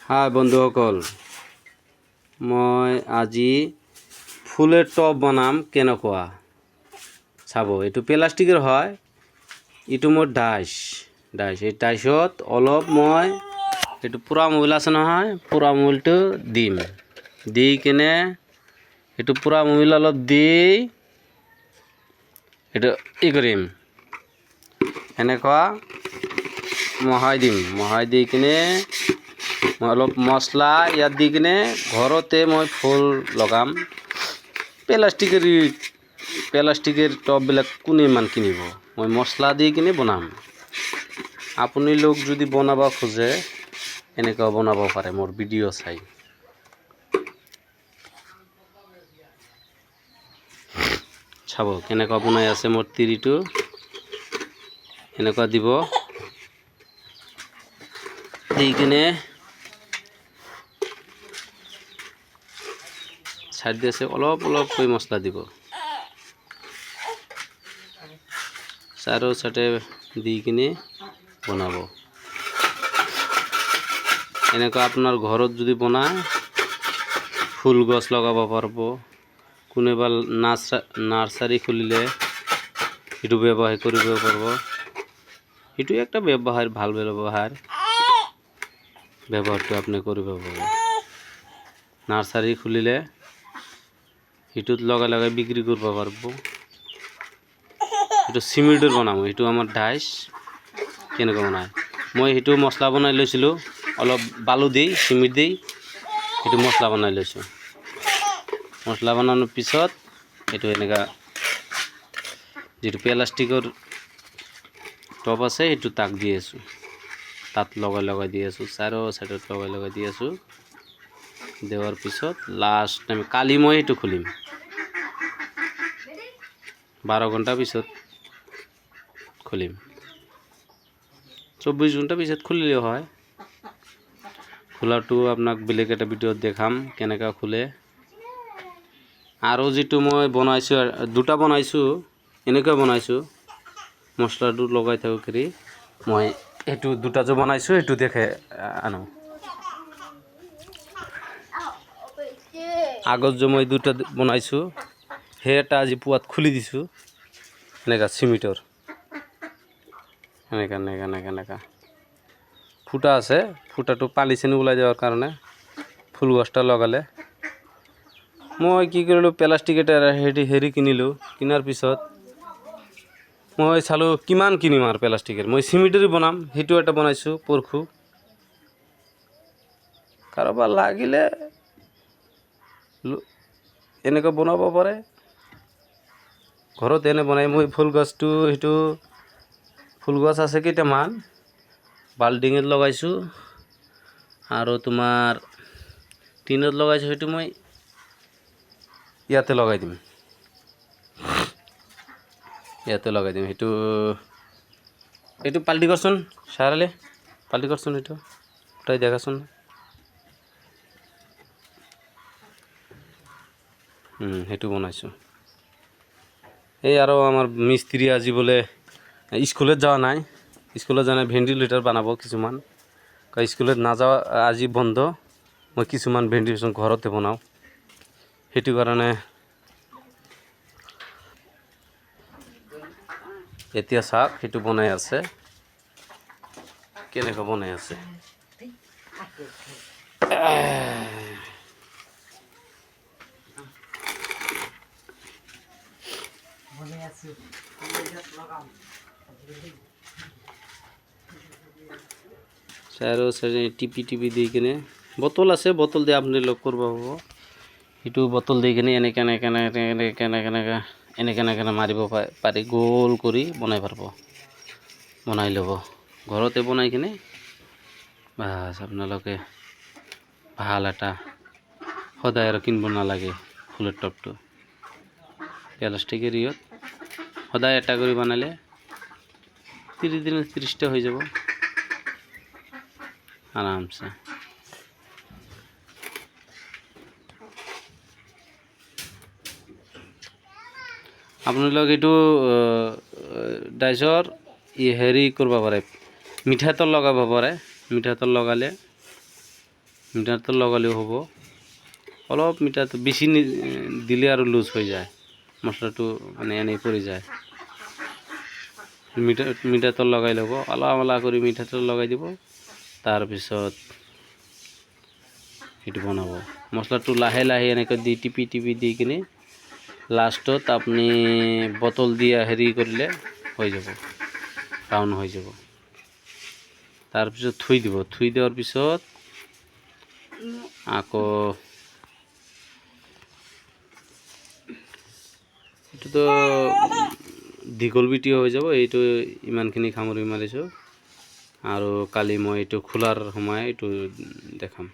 হাই বন্ধুসকল, মই আজি ফুলেৰ টব বনাম কেনেকুৱা চাব। এইটো প্লাষ্টিকেৰ হয়, এইটো মোৰ ডাইচ এই ডাইচত অলপ মই এইটো পুৰা মূল আছে নহয়, পুৰা মূলটো দিম। দি কিনে এইটো পুৰা মূল অলপ দি এইটো কৰিম, এনেকুৱা মহাই দি কিনে মই অলপ মছলা ইয়াত দি কিনে ঘৰতে মই ফুল লগাম। প্লাষ্টিকের টববিলাক কোনে ইমান কিনিব, মই মছলা দি কিনে বনাম। আপুনি লোক যদি বনাব খোজে এনেকুৱা বনাব পাৰে মোৰ ভিডিঅ' চাই। চাব কেনেকুৱা বনাই আছে মোৰ তিৰিটো, এনেকুৱা দিব। দি কিনে সাইড দিয়ে অলপকৈ মছলা দিব, চাৰো চাইডে দি কিনে বনাব। এনেকুৱা আপোনাৰ ঘৰত যদি বনায় ফুল গছ লগাব পাৰিব। কোনোবা নাৰ্সাৰি খুলিলে এইটো ব্যৱহাৰ কৰিব পাৰিব। এইটো একটা ব্যৱহাৰ, ভাল ব্যৱহাৰটো আপুনি কৰিব পাৰিব। নাৰ্সাৰি খুলিলে এইটোত লগাই বিক্ৰি কৰিব পাৰিব। এইটো চিমেণ্টৰ বনাম, এইটো আমাৰ ডাইচ কেনেকৈ বনায়। মই সেইটো মছলা বনাই লৈছিলোঁ, অলপ বালু দি চিমেণ্ট দি এইটো মছলা বনাই লৈছোঁ। মছলা বনানোর পিছত এইটো এনেকা যেটো প্লাষ্টিকৰ টব আছে এইটো তাক দি আছোঁ, তাত লগাই দি আছোঁ, চাৰো সাইডত লগাই দি আছোঁ। দেওয়ার পিছত লাস্ট টাইম কালি মই এইটো খুলিম, 12 ঘণ্টা পিছত খুলিম, 24 ঘণ্টা পিছত খুলিলেও হয়। খোলাটো আপোনাক বেলেগ এটা ভিডিঅ'ত দেখাম কেনেকা খুলে। আৰু যেটো মই বনাইছোঁ, দুটা বনাইছোঁ, এনেকৈ বনাইছোঁ। মছলাটো লগাই থাকি মই এইটো দুটা যে বনাইছোঁ এইটো দেখে আনো। আগত যে মই দুটা বনাইছোঁ সেই এটা আজি পুৱাত খুলি দিছোঁ। এনেকা চিমেণ্টৰ এনেকা ফুটা আছে, ফুটাটো পানী চেনি ওলাই যাওয়াৰ কাৰণে ফুল গছটা লগালে। মই কি কৰিলোঁ, প্লাষ্টিক এটা হেৰি কিনিলোঁ। কিনাৰ পিছত মই চালোঁ কিমান কিনিম আৰু প্লাষ্টিকেৰ, মই চিমেণ্টেৰ বনাম। সেইটো এটা বনাইছোঁ পৰখু। কাৰোবাৰ লাগিলে এনেকৈ বনাব পাৰে। ঘৰত এনে বনাই মই ফুল গছটো, সেইটো ফুল গছ আছে কেইটামান বাল্টিঙত লগাইছোঁ আৰু তোমাৰ টিনত লগাইছোঁ। সেইটো মই ইয়াতে লগাই দিম, সেইটো পাল্টি কৰচোন চাৰালে, পাল্টি কৰচোন, সেইটো তই দেখাচোন। সেইটো বনাইছোঁ। এই আৰু আমাৰ মিস্ত্ৰি আজি বোলে স্কুলত যোৱা নাই, ভেন্টিলেটাৰ বনাব কিছুমান। স্কুলত নাযাওঁ আজি বন্ধ, মই কিছুমান ভেন্টিলেশ্যন ঘৰতে বনাওঁ। সেইটো কাৰণে এতিয়া চাওক সেইটো বনাই আছে, কেনেকৈ বনাই আছে। চাৰো চাৰি টিপি দি কিনে বটল আছে, বটল দি আপুনি লগ কৰিব হ'ব। সেইটো বটল দি কিনে এনেকৈ মাৰিব পাৰি, গোল কৰি বনাই ল'ব। ঘৰতে বনাই কিনে বাছ আপোনালোকে ভাল এটা সদায় আৰু কিনিব নালাগে ফুলৰ টবটো। প্লাষ্টিকেৰ সদায় এটা কৰি বনালে 30 দিনত 30টা হৈ যাব আৰামছে। আপোনালোক এইটো ডাইচৰ হেৰি কৰিব পাৰে, মিঠাতেল লগাব পাৰে। মিঠাতেল লগালে মিটাৰটো লগালেও হ'ব। অলপ মিটাৰটো বেছি দিলে আৰু লুজ হৈ যায়, মছলাটো মানে এনেই পৰি যায়। মিটাৰটো লগাই ল'ব, আলা কৰি মিটাৰটো লগাই দিব। তাৰপিছত সেইটো বনাব। মছলাটো লাহে এনেকৈ দি টিপি দি কিনে লাষ্টত আপুনি বটল দিয়া হেৰি কৰিলে হৈ যাব, ৰাউণ্ড হৈ যাব। তাৰপিছত থৈ দিব, থৈ দিয়াৰ পিছত আকৌ এইটোতো দীঘল ভিডিঅ' হৈ যাব। এইটো ইমানখিনি সামৰি মাৰিছোঁ, আৰু কালি মই এইটো খোলাৰ সময় এইটো দেখাম।